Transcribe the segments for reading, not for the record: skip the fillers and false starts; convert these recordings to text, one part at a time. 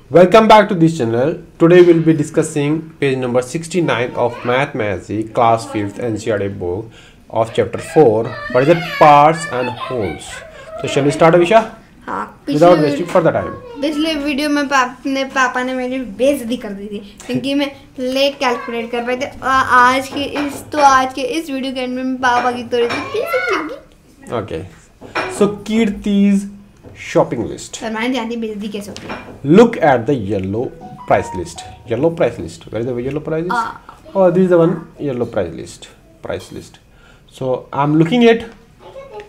Welcome back to this channel. Today we'll be discussing page number 69 of Math Magic Class 5th NCERT book of chapter 4. What is it? Parts and wholes. So shall we start, Avisha? हाँ, Without wasting further time. पिछले video में पापा ने मेरी बेइज्जती कर दी थी क्योंकि मैं लेट कैलकुलेट कर पाए थे। आज के इस वीडियो के एंड में पापा की थोड़ी सी बेइज्जती होगी। Okay. So Kirti's shopping list. पर मैंने ध्यान दी बेइज्जती कैसे होती है। Look at the yellow price list. Yellow price list. Where is the yellow price list? Oh, this is the one yellow price list. Price list. So I'm looking at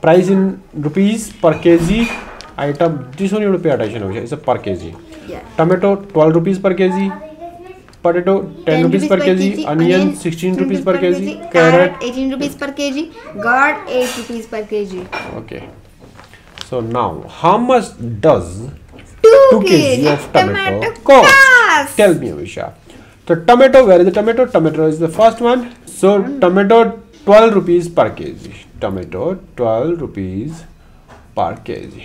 price in rupees per kg item. This one you have to pay attention. It's a per kg. Yeah. Tomato 12 rupees per kg. Potato 10 rupees per kg. Onion 16 rupees per kg. Carrot 18 rupees per kg. Gourd 8 rupees per kg. Okay. So now, how much does 2 kg of tomato cost? Tell me, Avisha. So tomato, where is the tomato? Tomato is the first one. So tomato 12 rupees per kg. Tomato 12 rupees per kg.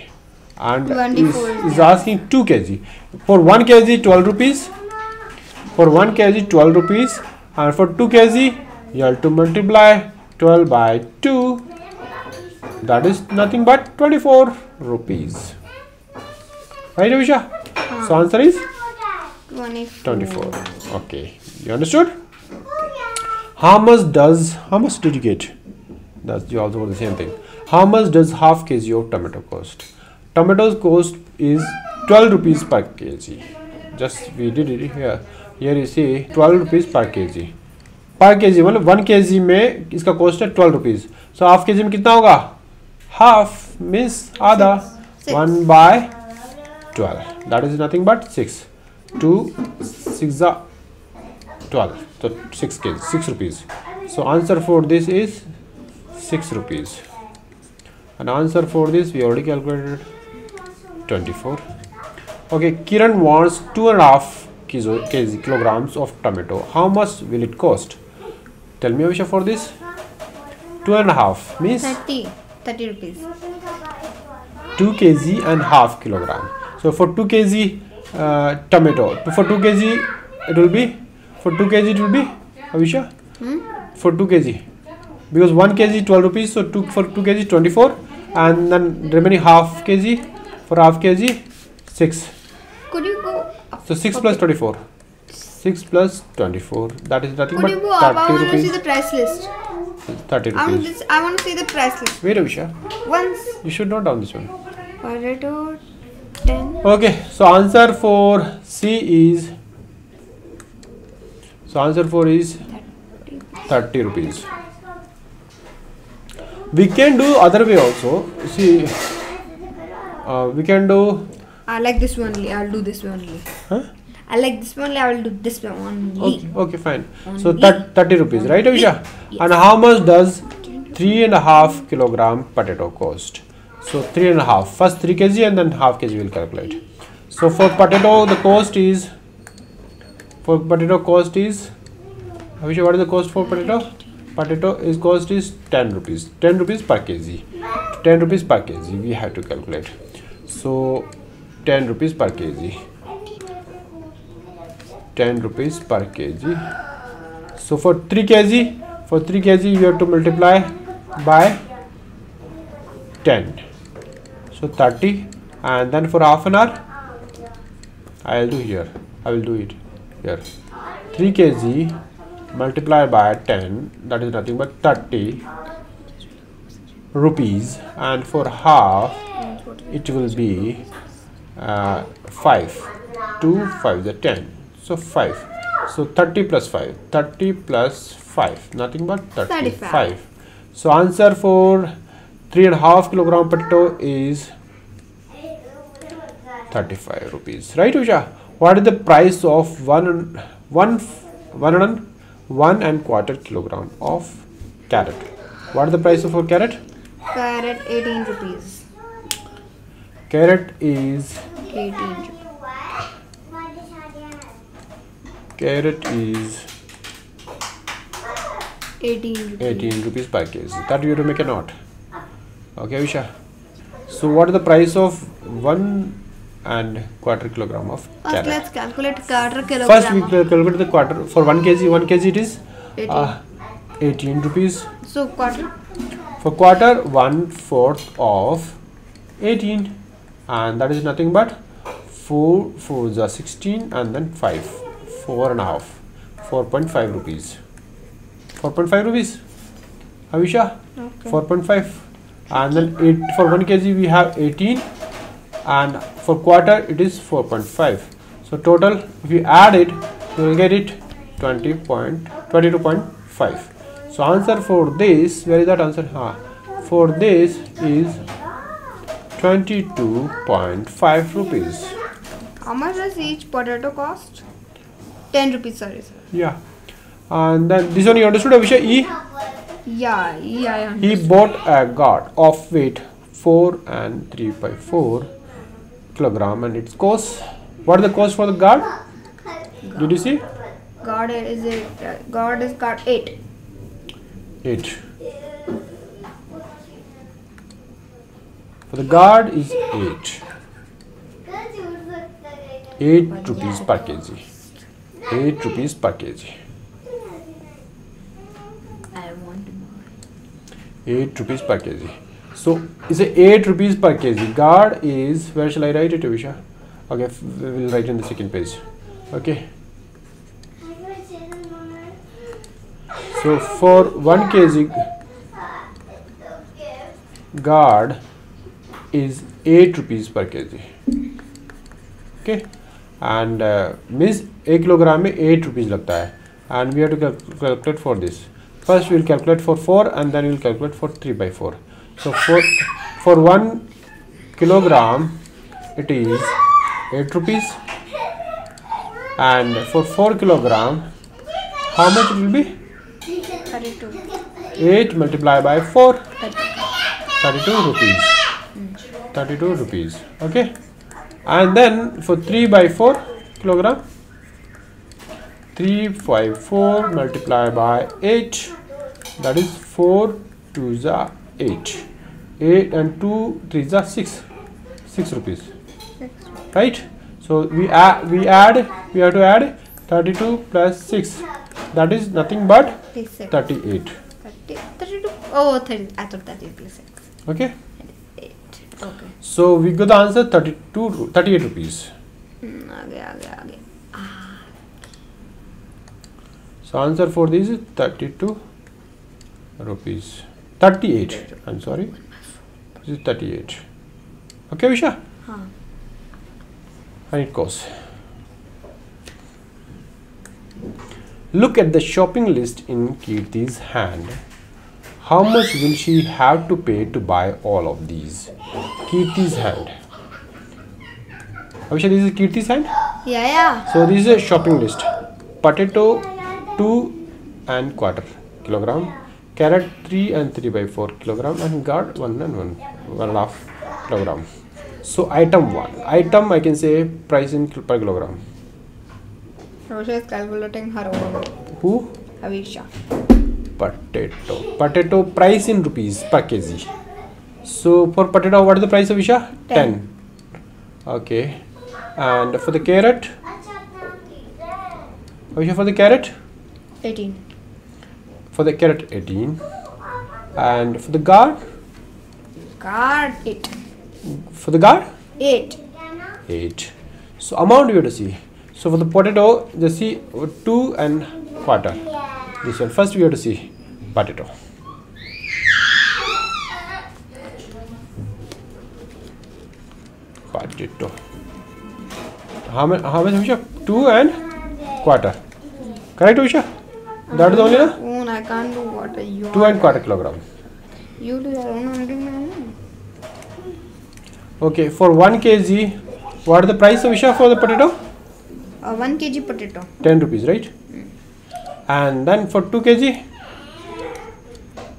And is asking 2 kg. For 1 kg 12 rupees. For 1 kg 12 rupees. And for 2 kg you have to multiply 12 by 2. That is nothing but 24 rupees. Right, Avisha? So answer is 24. Okay. You understood? How much did you get? That's you also the same thing. How much does half kg of tomato cost? Tomatoes cost is 12 rupees per kg. Just we did it here. Here you see 12 rupees per kg. Per kg मतलब 1 kg में इसका cost है 12 rupees. So half kg में कितना होगा? Half means आधा. 1 by 12. That is nothing but 6. 2 6 are 12. So 6 kg, 6 rupees. So answer for this is 6 rupees. And answer for this we already calculated 24. Okay, Kiran wants 2.5 kilograms of tomato. How much will it cost? Tell me, Avisha, for this. 2.5 means 30 rupees. 2 kg and half kilogram. So for 2 kg tomato, for 2 kg it will be, Avisha? For 2 kg, because 1 kg 12 rupees, so for 2 kg 24, and then remaining half kg, for half kg 6. Could you go up? So 6 plus 24. 6 plus 24. That is nothing Could you but go up? I 30 want to see rupees. the price list. 30 rupees. I want to see the price list. Wait, Avisha. Once. You should note down this one. Potato 10. Okay. So answer for C is. So answer for is 30 rupees. We can do other way also. See, we can do. I like this one only. I'll do this one only. Huh? I like this one only. I will do this one only. Okay, fine. So Only. 30 rupees, right, Avisha? Yes. And how much does 3.5 kilogram potato cost? So 3.5. First 3 kg and then half kg we'll calculate. So for potato the cost is. Avisha, what is the cost for potato? Potato is cost is 10 rupees. 10 rupees per kg. 10 rupees per kg we have to calculate. So 10 rupees per kg. 10 rupees per kg. So for 3 kg you have to multiply by 10. So 30, and then for half an hour I will do it here. 3 kg multiplied by 10, that is nothing but 30 rupees, and for half it will be 5. 2 5 is 10. So 5. So 30 plus 5. 30 plus 5. Nothing but 35. So answer for 3.5 kilogram potato is 35 rupees. Right, Usha? What is the price of 1 and quarter kilogram of carrot? What is the price of carrot? Carrot 18 rupees. Carrot is 18 rupees. Carrot is 18 rupees. 18 rupees per kg. That you have to make a note. Okay, Avisha. So what is the price of 1 and quarter kilogram of First, carrot. let's calculate quarter kilogram. First, we calculate the quarter for 1 kg. 1 kg it is 18 rupees. So quarter. For quarter, 1/4 of 18, and that is nothing but 4 4s are 16, and then 5, 4.5, 4.5 rupees. 4.5 rupees. Avisha, Okay. 4.5, and then 8 for 1 kg we have 18, and for quarter it is 4.5. So total, if you add it, you will get it 22.5. So answer for this, where is that answer? For this is 22.5 rupees. How much does each potato cost? 10 rupees, sorry, sir. Yeah, and then this one you understood, Avisha? Yeah, yeah. He bought a gourd of weight 4 and 3/4 kilogram, and its cost. What is the cost for the gourd? Did you see? God is it? God is got 8. 8. For the gourd is 8. 8 rupees per kg. 8 rupees per kg. I want more. 8 rupees per kg. So it's a 8 rupees per kg. Gourd is, where shall I write it, Avisha? Okay, we will write in the second page. Okay. So for 1 kg gourd is 8 rupees per kg. Okay, and means 1 kilogram में 8 rupees लगता है, and we have to calculate for this. First we will calculate for 4, and then we will calculate for 3/4. So for 1 kilogram it is 8 rupees, and for 4 kilogram how much it will be? 32. 8 multiplied by 4, 32 rupees. 32 rupees. Okay, and then for 3/4 kilogram, 3/4 multiplied by 8, that is 4 2s are 8, 8 and 2 3s are 6 rupees, right? So we have to add 32 plus 6, that is nothing but 38. 32. Oh, 30. I thought that is plus 6. Okay, 8. Okay. so we got the answer 38 rupees. आगे. So answer for this is 32 rupees. 38. I'm sorry. This is 38. Okay, Visha? हाँ. And it goes. Look at the shopping list in Kirti's hand. How much will she have to pay to buy all of these? Kirti's hand. Avisha, this is Kirti's hand? Yeah. So this is a shopping list. Potato 2 and quarter kilogram, carrot 3 and 3/4 kilogram, and gourd 1 and 1.5 kilogram. So item 1. Item, I can say price in per kilogram. Rosha is calculating her own. Who? Avisha. Potato price in rupees per kg. So for potato, what is the price, Avisha? 10. Okay, and for the carrot, Avisha, for the carrot? 18. For the carrot 18, and for the gourd? God 8. For the gourd? 8. 8. So amount we have to see. So for the potato, just see 2 and quarter. This one first we have to see potato. Potato. How much, Avisha? 2 and quarter. Correct, Avisha? That is only na? Own, I can't do what you 2 and quarter kilogram. You do your own, I'm doing my own. Okay, for 1 kg, what is the price, Avisha, for the potato? 1 kg potato. 10 rupees, right? And then for 2 kg,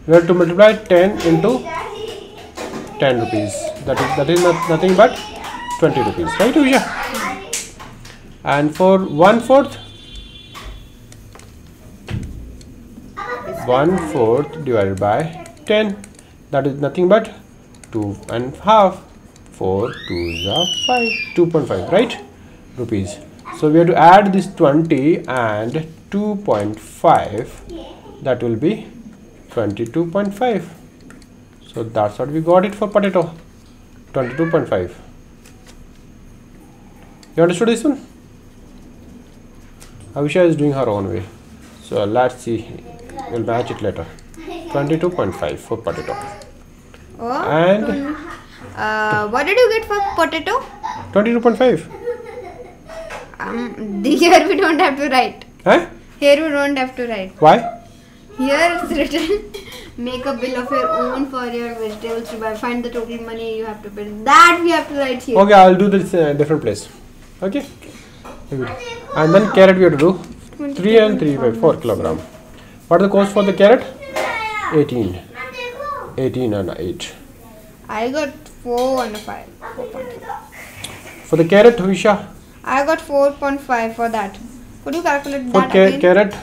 we have to multiply 10 into 10 rupees. That is nothing but 20 rupees, right, Avisha? And for 1/4, 1/4 divided by 10, that is nothing but 2.5. 4 2s are 5. 2.5, right? Rupees. So we have to add this 20 and 2.5. That will be 22.5. So that's what we got it for potato. 22.5. You understood this one? Avisha is doing her own way. So let's see. We'll match it later. 22.5 for potato. Oh, And what did you get for potato? 22.5. Here we don't have to write. Huh? Here we don't have to write. Why? Here it's written, make a bill of your own for your vegetables to buy. Find the total money you have to pay. That we have to write here. Okay, I'll do this in a different place. Okay. And then carrot we have to do 3 and 3 by 4 kilogram. What is the cost for the carrot? 18. 18 and 8. I got 4 and 5. 4.5. For the carrot, Visha? I got 4.5 for that. Could you calculate For that again? carrot,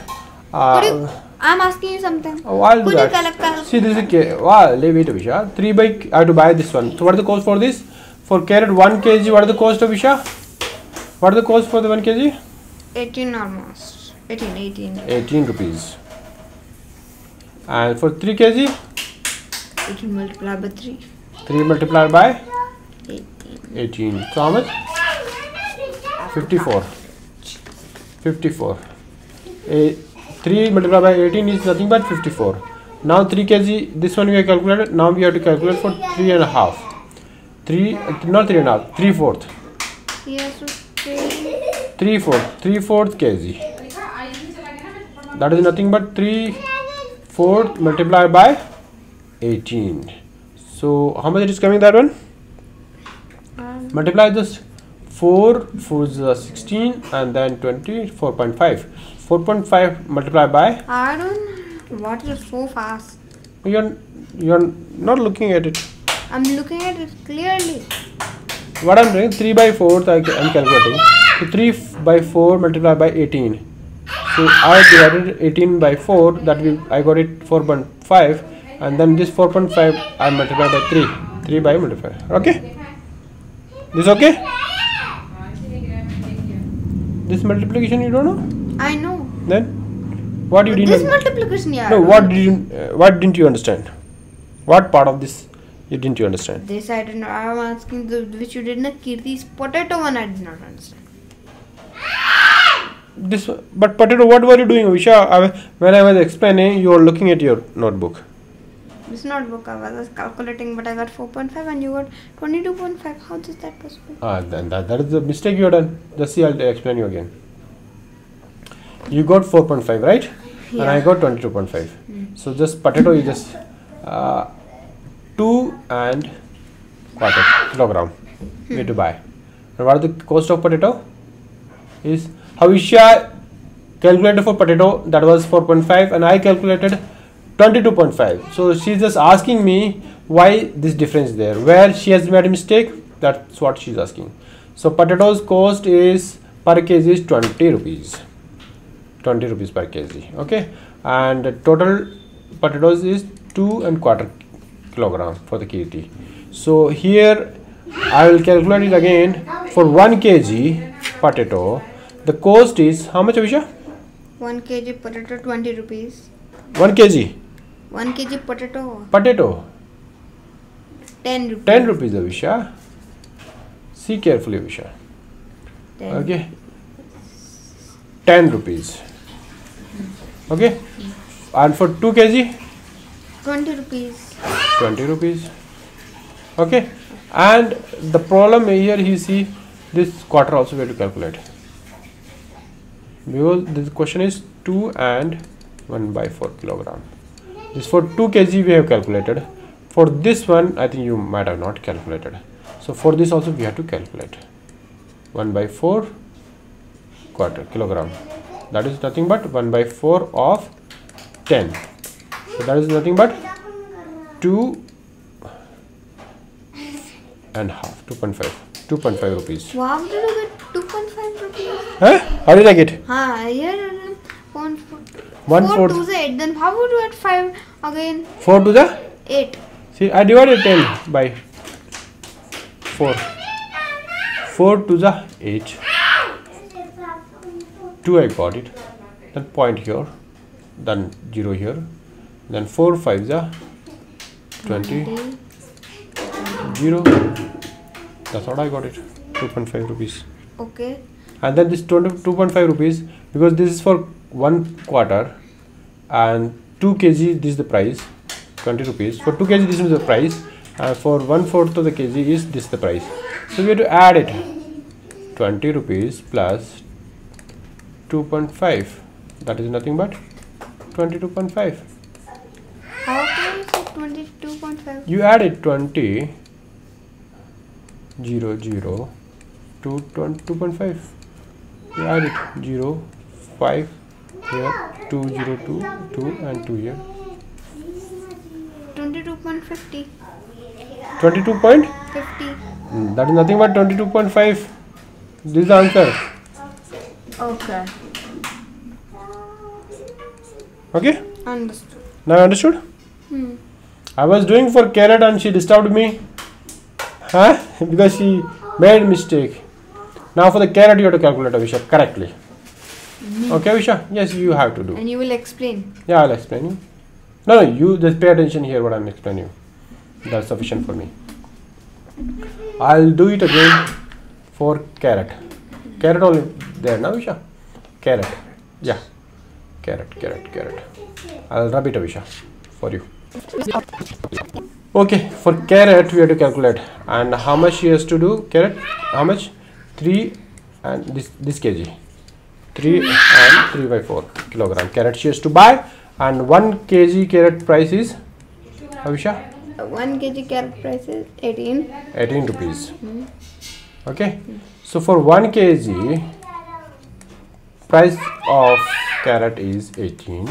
I'm asking you something. oh, I'll do Could you that. See, this is wow, wait, Visha. 3 by I have to buy this one. So what is the cost for this? For carrot 1 kg, what is the cost of Visha? What is the cost for the 1 kg? 18 almost. 18. 18 rupees. And for 3 kg? 18 multiplied by 3. 3 multiplied by 18. 18. So how much? 54. 54. 3 multiplied by 18 is nothing but 54. Now 3 kg, this one we have calculated. Now we have to calculate for 3.5. 3, not 3.5, 3/4. Yes, 3/4 kg. That is nothing but 3/4 multiplied by 18. So how much it is coming, that one? Multiply this 4 4s are 16 and then 24.5. 4.5 multiplied by, I don't. What is so fast? you're not looking at it. I'm looking at it clearly. What I'm doing, 3 by 4 I'm calculating. So 3 by 4 multiplied by 18. So I divided 18 by 4, that I got it 4.5, and then this 4.5 I multiplied by 3. 3 by multiply. Okay? This okay? This multiplication you don't know? I know. Then what you This didn't multiplication, yeah. no, what didn't you understand? What part of this didn't you understand? This I did not. I am asking which you did not. Kirti's potato one I did not understand. This, but potato, what were you doing, Visha? When I was explaining, you were looking at your notebook. This notebook I was calculating, but I got 4.5 and you got 22.5. How is that possible? Then that is the mistake you have done. Just see, I'll explain you again. You got 4.5, right? And I got 22.5. So just potato, you just 2 and quarter kilogram we have to buy. And what is the cost of potato? Is Havisha calculated for potato, that was 4.5, and I calculated 22.5. So she's just asking me why this difference there, where she has made a mistake. That's what she's asking. So potatoes cost is per kg is 20 rupees. 20 rupees per kg. Okay, and total potatoes is 2.25 kilogram for the kg. So here I will calculate it again. For 1 kg potato, the cost is how much, Avisha? 1 kg potato 20 rupees. 1 kg 1 kg potato potato 10 rupees. 10 rupees, Avisha. See carefully, Avisha. 10. Okay, 10 rupees. Okay, and for 2 kg 20 rupees. 20 rupees. Okay, and the problem here, you see this quarter also we have to calculate, because this question is 2 and 1/4 kilogram. This for 2 kg we have calculated. For this one I think you might have not calculated. So for this also we have to calculate 1/4 quarter kilogram. That is nothing but 1/4 of 10. So that is nothing but 2.5 2.5 rupees. Wow, did you get 2.5 rupees? Huh? How did I get? Here 1 1/4. 2 is 8. Then how would you add 5 again? 4 to the 8. see, I divided 10 by 4. 4 to the 8. 2 I got it. Then point here. Then 0 here. Then 4 5 the 20. 0. That's what I got it. 2.5 rupees. Okay. And then this 2.5 rupees, because this is for 1 quarter and 2 kg, this is the price, 20 rupees. For 2 kg, this is the price. And for 1/4 of the kg is this the price. So we have to add it. 20 rupees plus 2.5. That is nothing but 22.5. How come is it 22.5? You add it 20 0 0 to 2.5. You add it 0 5 here, 2 0 2 2 and 2 here. 22.50. 22. 50. That is nothing but 22.5. This is the answer. Okay. Okay. Understood. Now you understood? I was doing for carrot and she disturbed me. Huh? Because she made mistake. Now for the carrot you have to calculate, Avisha, correctly. Okay, Avisha? Yes, you have to do. And you will explain. Yeah, I'll explain you. No, you just pay attention here what I'm explaining you. That's sufficient for me. I'll do it again for carrot. Carrot only there now, Avisha. Carrot. Yeah. Carrot. I'll rub it, Avisha, for you. Okay, for carrot we have to calculate. And how much she has to do? Carrot? How much? 3 and this kg. 3 and 3/4 kilogram carrot she has to buy. And 1 kg carrot price is, Avisha? 1 kg carrot price is 18. 18 rupees. Okay. So for 1 kg price of carrot is 18.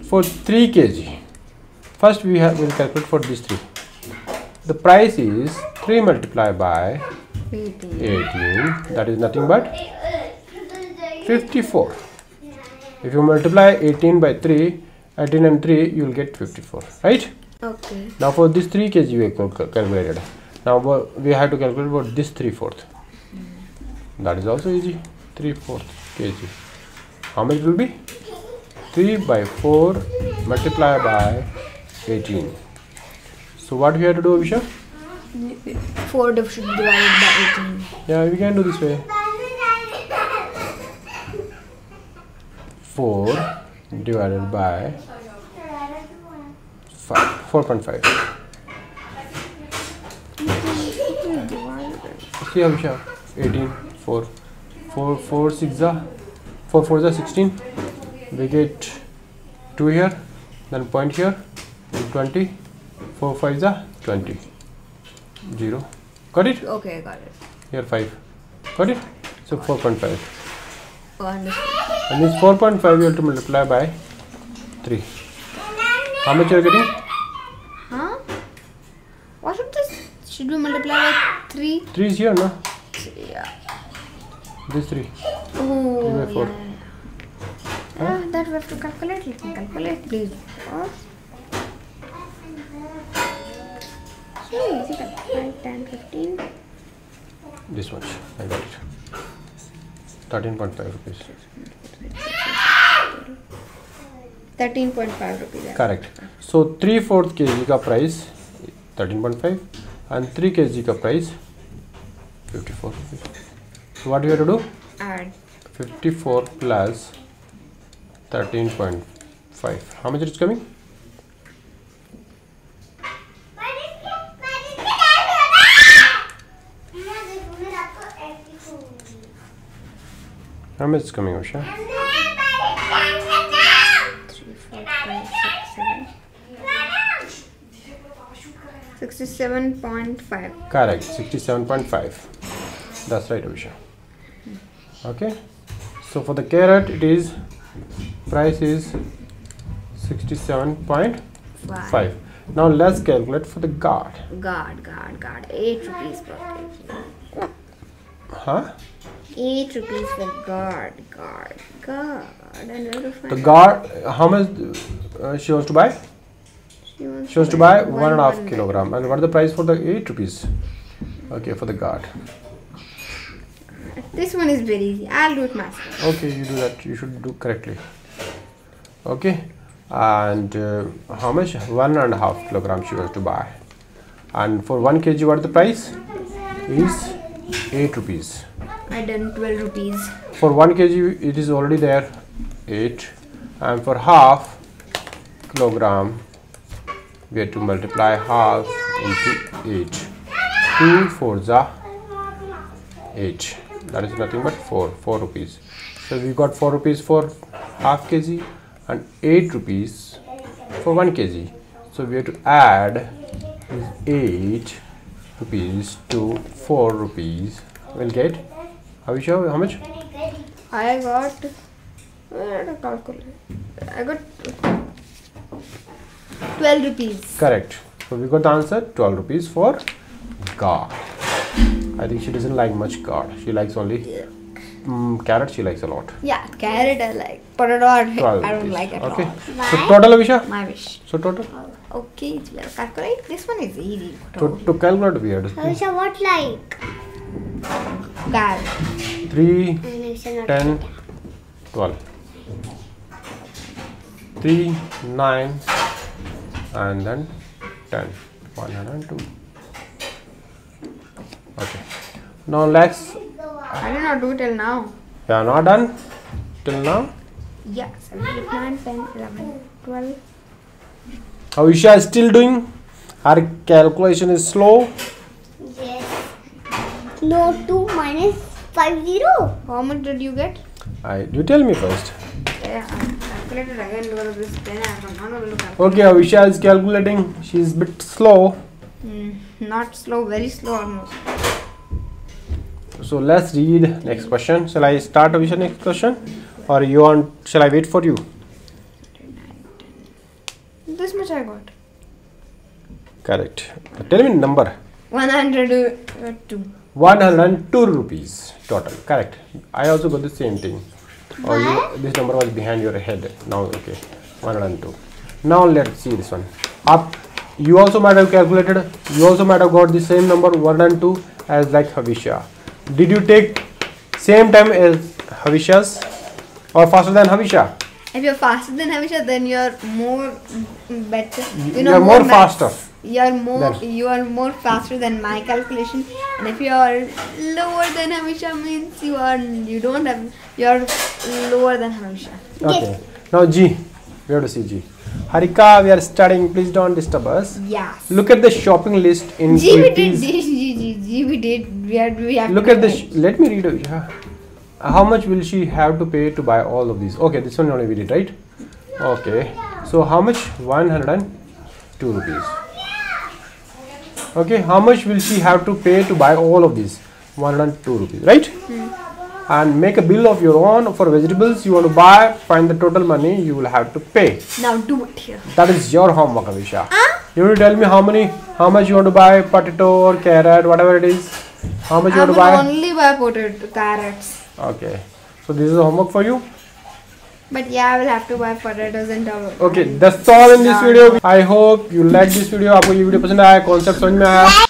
For 3 kg, first we'll calculate for these 3. The price is 3 multiplied by 18. That is nothing but 54. If you multiply 18 by 3, 18 and 3, you will get 54, right? Okay. Now for this 3 kg we have calculated. Now we have to calculate for this 3/4. That is also easy. 3/4 kg. How much will be? 3 by 4 multiplied by 18. So what we have to do, Avisha? 4 divided by 18. Yeah, we can do this way. 4 divided by 4.5. See, Avisha, 18, 4 6 4 4 is 16. We get 2 here, then point here, 20, 4 5 is 20, 0. Got it? Okay, got it. Here 5. Got it? So 4.5. Oh, understood. And this 4.5 you have to multiply by 3. How much you are getting? Huh? What should this? Should we multiply by 3? 3 is here, no? Yeah. This 3. Oh, 3 by 4. yeah. That we have to calculate. Let me calculate, please. Oh. So easy. 5, 10, 15. This much. I got it. 13.5 rupees. 13.5 rupees. Correct. So 3/4 kg का price 13.5 and 3 kg का price 54 rupees. So what you have to do? Add 54 plus 13.5. How much it is coming? How much is coming, Avisha? 3, 4, 5, 6, 7. 67.5. Correct. 67.5. That's right, Avisha. Okay. So for the carrot, it is price is 67.5. Now let's calculate for the gourd. Gourd. 8 rupees per kg. Huh? 8 rupees for gourd. And where to find The gourd, how much she wants to buy? She She wants to buy 1.5 kilogram. And what is the price for the 8 rupees? Okay, for the guard. This one is very easy. I'll do it myself. Okay, you do that. You should do correctly. Okay, and how much? 1.5 kilograms she was to buy. And for 1 kg, what the price is? 8 rupees. I done 12 rupees. For 1 kg, it is already there 8, and for half kilogram, we have to multiply half into 8. 2 4s are 8. That is nothing but 4 rupees. So we got 4 rupees for half kg and 8 rupees for 1 kg. So we have to add 8 rupees to 4 rupees. We'll get, how much? I got, I got 12 rupees. Correct. So we got the answer 12 rupees for gourd. I think she doesn't like much gourd. She likes only carrot. She likes a lot. Yeah, carrot I like. Potato I don't rupees. like at Okay. all. So total, Avisha? My wish. So total? Okay, well, calculate. This one is easy. To calculate, we have to Avisha, what like? Gal. 3, Avisha, not 10, 12. 3, 9, and then 10. 102. Okay. Now let's. I did not do till now. We are not done till now. Yeah, 7, 8, 9, 10, 11, 12. Avisha is still doing. Her calculation is slow. Yes. No, 2 minus 50. How much did you get? You tell me first. Yeah, I calculated again because of this pen. I'm not able to calculate. Okay, Avisha is calculating. She is a bit slow. Not slow, very slow almost. So let's read next question. Shall I start, Avisha, next question? Or you want? Shall I wait for you? This much I got. Correct. Tell me number. 102. 102 rupees total. Correct. I also got the same thing. Or this number was behind your head. Now, okay. 102. Now let's see this one. Up. You also might have calculated. You also might have got the same number 102 as like Avisha. Did you take same time as Avisha's or faster than Avisha? If you're faster than Hamisha, then you're more better. You're more faster. You are more faster than my calculation. And if you are lower than Hamisha, means you're lower than Hamisha. Okay. Now G. We have to see G. Harika, we are studying. Please don't disturb us. Yes. Look at the shopping list in G we did. 80s. G we did. We have Look to at this. Let me read it. Yeah. How much will she have to pay to buy all of these? Okay, this one only we did, right? Okay. So how much? 102 rupees. Okay. How much will she have to pay to buy all of these? 102 rupees, right? And make a bill of your own for vegetables you want to buy. Find the total money you will have to pay. Now do it here. That is your homework, Avisha. You will tell me how much you want to buy, potato or carrot, whatever it is. How much you want to buy? I will only buy potato, carrots. Okay. So this is homework for you. But yeah, I will have to buy potatoes and tomatoes. Okay, that's all in this video. I hope you like this video. आपको ये video पसंद आया, concept समझ में आया.